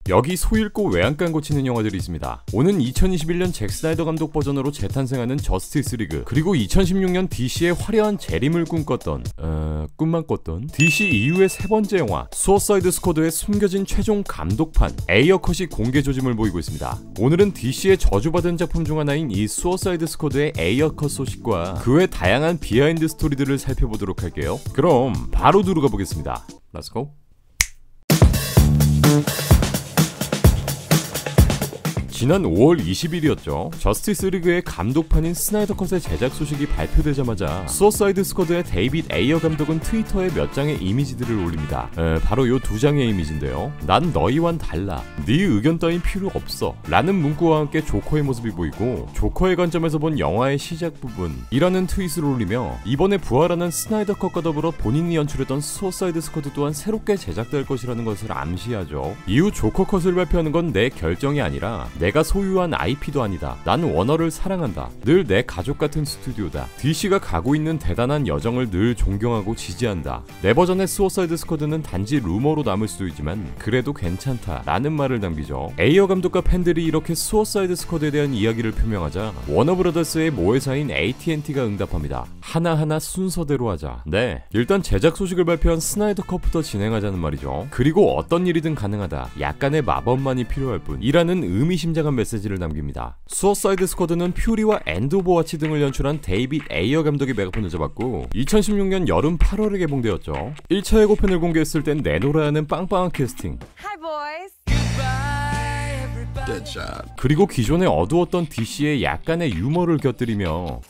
여기 소 읽고 외양간 고치는 영화들이 있습니다. 오는 2021년 잭 스나이더 감독 버전으로 재탄생하는 저스티스 리그, 그리고 2016년 DC의 화려한 재림을 꿈만 꿨던 DC 이후의 세 번째 영화 수어사이드 스쿼드의 숨겨진 최종 감독판 에이어 컷이 공개 조짐을 보이고 있습니다. 오늘은 DC의 저주받은 작품 중 하나인 이 수어사이드 스쿼드의 에이어 컷 소식과 그 외 다양한 비하인드 스토리들을 살펴보도록 할게요. 그럼 바로 들어가 보겠습니다. Let's go. 지난 5월 20일이었죠. 저스티스 리그의 감독판인 스나이더 컷의 제작 소식이 발표되자마자 수어사이드 스쿼드의 데이빗 에이어 감독은 트위터에 몇 장의 이미지들을 올립니다. 바로 요 두 장의 이미지인데요. 난 너희와는 달라. 네 의견 따윈 필요 없어. 라는 문구와 함께 조커의 모습이 보이고, 조커의 관점에서 본 영화의 시작 부분이라는 트윗을 올리며 이번에 부활하는 스나이더 컷과 더불어 본인이 연출했던 수어사이드 스쿼드 또한 새롭게 제작될 것이라는 것을 암시하죠. 이후 조커 컷을 발표하는 건 내 결정이 아니라 내가 소유한 IP도 아니다. 난 워너를 사랑한다. 늘 내 가족 같은 스튜디오다. DC가 가고 있는 대단한 여정을 늘 존경하고 지지한다. 내 버전의 수어사이드 스쿼드는 단지 루머로 남을 수도 있지만 그래도 괜찮다. 라는 말을 남기죠. 에이어 감독과 팬들이 이렇게 수어사이드 스쿼드에 대한 이야기를 표명하자 워너브라더스의 모회사인 AT&T가 응답합니다. 하나하나 순서대로 하자. 네, 일단 제작 소식을 발표한 스나이더 컷부터 진행하자는 말이죠. 그리고 어떤 일이든 가능하다. 약간의 마법만이 필요할 뿐. 이라는 의미심장한 메시지를 남깁니다. 수어사이드 스쿼드는 퓨리와 엔드 오브 워치 등을 연출한 데이빗 에이어 감독이 메가폰을 잡았고 2016년 여름 8월에 개봉되었죠. 1차 예고편을 공개했을 땐 내노라 하는 빵빵한 캐스팅, 그리고 기존에 어두웠던 DC의 약간의 유머를 곁들이며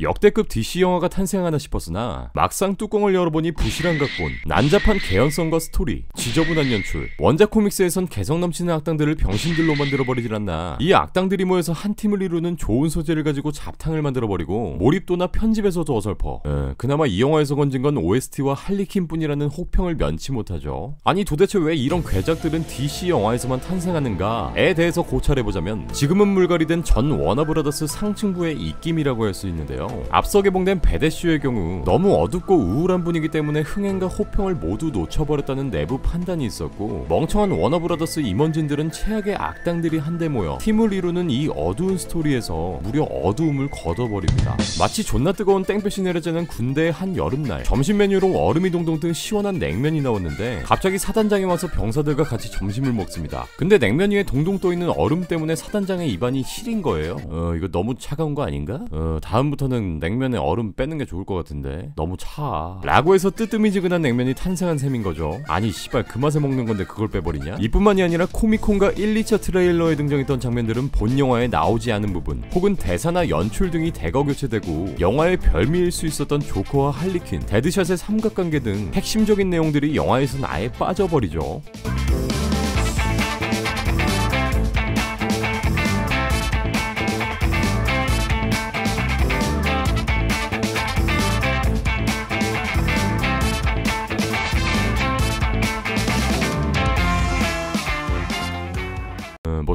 역대급 DC 영화가 탄생하나 싶었으나 막상 뚜껑을 열어보니 부실한 각본, 난잡한 개연성과 스토리, 지저분한 연출, 원작 코믹스에선 개성 넘치는 악당들을 병신들로 만들어버리질 않나. 이 악당들이 모여서 한 팀을 이루는 좋은 소재를 가지고 잡탕을 만들어버리고 몰입도나 편집에서도 어설퍼. 그나마 이 영화에서 건진 건 OST와 할리퀸 뿐이라는 혹평을 면치 못하죠. 아니 도대체 왜 이런 괴작들은 DC 영화에서만 탄생하는가에 대해서 고찰해보자면 지금은 물갈이된 전 워너브라더스 상층부의 입김이라고 할 수 있는데요. 앞서 개봉된 배대슈의 경우 너무 어둡고 우울한 분위기 때문에 흥행과 호평을 모두 놓쳐버렸다는 내부 판단이 있었고, 멍청한 워너브라더스 임원진들은 최악의 악당들이 한데 모여 팀을 이루는 이 어두운 스토리에서 무려 어두움을 걷어버립니다. 마치 존나 뜨거운 땡볕이 내려지는 군대의 한 여름날, 점심 메뉴로 얼음이 동동 든 시원한 냉면이 나왔는데 갑자기 사단장이 와서 병사들과 같이 점심을 먹습니다. 근데 냉면 위에 동동 떠있는 얼음 때문에 사단장의 입안이 시린 거예요. 이거 너무 차가운 거 아닌가? 다음부터는 냉면에 얼음 빼는 게 좋을 것 같은데 너무 차 라고 해서 뜨뜨미지근한 냉면이 탄생한 셈인 거죠. 아니 씨발 그 맛에 먹는 건데 그걸 빼버리냐? 이뿐만이 아니라 코미콘과 1, 2차 트레일러에 등장했던 장면들은 본 영화에 나오지 않은 부분, 혹은 대사나 연출 등이 대거 교체되고 영화의 별미일 수 있었던 조커와 할리퀸, 데드샷의 삼각관계 등 핵심적인 내용들이 영화에선 아예 빠져버리죠.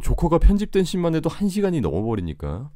조커가 편집된 씬만 해도 1시간이 넘어버리니까.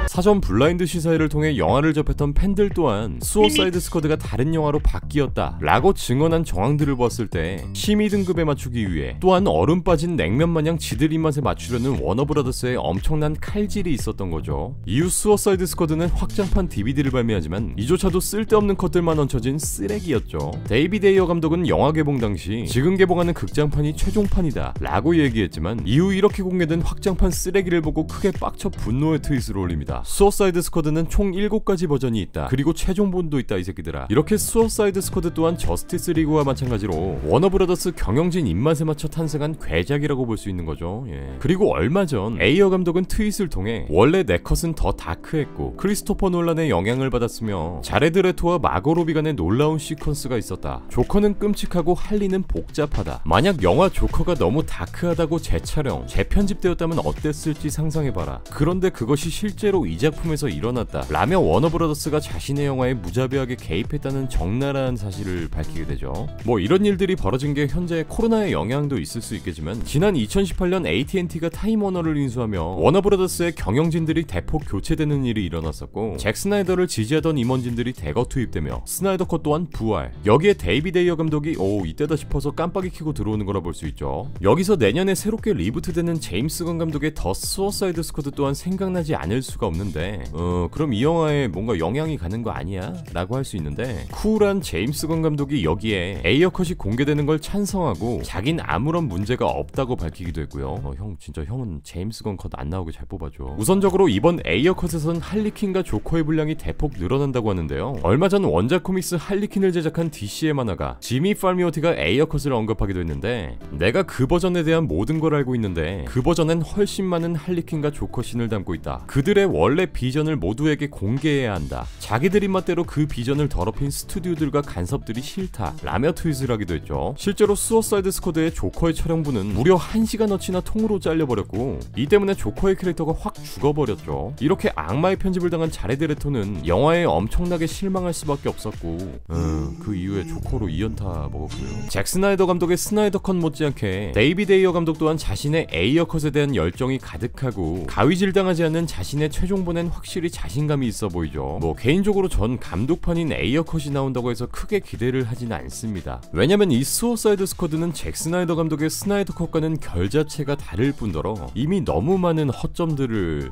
사전 블라인드 시사회를 통해 영화를 접했던 팬들 또한 수어사이드 스쿼드가 다른 영화로 바뀌었다 라고 증언한 정황들을 봤을 때 심의 등급에 맞추기 위해 또한 얼음 빠진 냉면 마냥 지들 입맛에 맞추려는 워너브라더스의 엄청난 칼질이 있었던 거죠. 이후 수어사이드 스쿼드는 확장판 DVD를 발매하지만 이조차도 쓸데없는 컷들만 얹혀진 쓰레기였죠. 데이빗 에이어 감독은 영화 개봉 당시 지금 개봉하는 극장판이 최종판이다 라고 얘기했지만 이후 이렇게 공개된 확장판 쓰레기를 보고 크게 빡쳐 분노의 트윗을 올립니다. 수어사이드 스쿼드는 총 7가지 버전이 있다. 그리고 최종본도 있다 이 새끼들아. 이렇게 수어사이드 스쿼드 또한 저스티스 리그와 마찬가지로 워너브라더스 경영진 입맛에 맞춰 탄생한 괴작이라고 볼 수 있는 거죠. 그리고 얼마 전 에이어 감독은 트윗을 통해 원래 내 컷은 더 다크했고 크리스토퍼 놀란의 영향을 받았으며 자레드 레토와 마고 로비 간의 놀라운 시퀀스가 있었다. 조커는 끔찍하고 할리는 복잡하다. 만약 영화 조커가 너무 다크하다고 재촬영, 재편집되었다면 어땠을지 상상해봐라. 그런데 그것이 실제로 이 작품에서 일어났다 라며 워너브라더스가 자신의 영화에 무자비하게 개입했다는 적나라한 사실을 밝히게 되죠. 뭐 이런 일들이 벌어진 게 현재 코로나의 영향도 있을 수 있겠지만 지난 2018년 AT&T가 타임워너를 인수하며 워너브라더스의 경영진들이 대폭 교체되는 일이 일어났었고 잭 스나이더를 지지하던 임원진들이 대거 투입되며 스나이더 컷 또한 부활. 여기에 데이비드 에이어 감독이 이때다 싶어서 깜빡이 켜고 들어오는 거라 볼 수 있죠. 여기서 내년에 새롭게 리부트되는 제임스 건 감독의 더 수어사이드 스쿼드 또한 생각나지 않을 수가 없는데 그럼 이 영화에 뭔가 영향이 가는 거 아니야? 라고 할 수 있는데 쿨한 제임스 건 감독이 여기에 에이어 컷이 공개되는 걸 찬성하고 자긴 아무런 문제가 없다고 밝히기도 했고요. 형은 제임스 건 컷 안 나오게 잘 뽑아줘. 우선적으로 이번 에이어 컷에선 할리퀸과 조커의 분량이 대폭 늘어난다고 하는데요. 얼마 전 원작 코믹스 할리퀸을 제작한 DC의 만화가 지미 팔미오티가 에이어 컷을 언급하기도 했는데 내가 그 버전에 대한 모든 걸 알고 있는데 그 버전엔 훨씬 많은 할리퀸과 조커 씬을 담고 있다. 그들의 원래 비전을 모두에게 공개해야 한다. 자기들 입맛대로 그 비전을 더럽힌 스튜디오들과 간섭들이 싫다 라며 트윗을 하기도 했죠. 실제로 수어사이드 스쿼드의 조커의 촬영부는 무려 1시간어치나 통으로 잘려버렸고 이 때문에 조커의 캐릭터가 확 죽어버렸죠. 이렇게 악마의 편집을 당한 자레드 레토는 영화에 엄청나게 실망할 수밖에 없었고 그 이후에 조커로 2연타 먹었고요. 잭 스나이더 감독의 스나이더 컷 못지않게 데이비드 에이어 감독 또한 자신의 에이어 컷에 대한 열정이 가득하고 가위질당하지 않는 자신의 최종본엔 확실히 자신감이 있어 보이죠. 뭐 개인적으로 전 감독판인 에이어 컷이 나온다고 해서 크게 기대를 하지는 않습니다. 왜냐면 이 수어사이드 스쿼드는 잭 스나이더 감독의 스나이더 컷과는 결 자체가 다를 뿐더러 이미 너무 많은 허점들을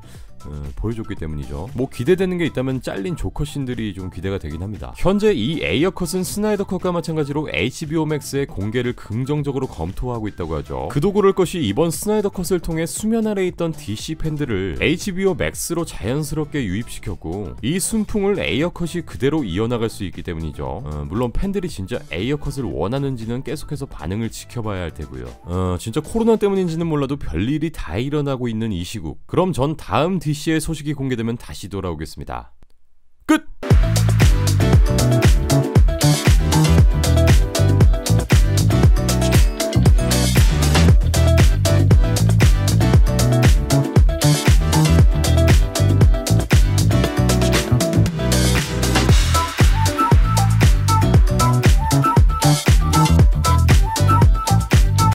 보여줬기 때문이죠. 뭐 기대되는 게 있다면 잘린 조커 씬들이 좀 기대가 되긴 합니다. 현재 이 에이어 컷은 스나이더 컷과 마찬가지로 HBO Max의 공개를 긍정적으로 검토하고 있다고 하죠. 그도 그럴 것이 이번 스나이더 컷을 통해 수면 아래 있던 DC 팬들을 HBO Max로 자연스럽게 유입시켰고 이 순풍을 에이어 컷이 그대로 이어나갈 수 있기 때문이죠. 물론 팬들이 진짜 에이어 컷을 원하는지는 계속해서 반응을 지켜봐야 할 테고요. 진짜 코로나 때문인지는 몰라도 별일이 다 일어나고 있는 이 시국. 그럼 전 다음 DC의 소식이 공개되면 다시 돌아오겠습니다. 끝!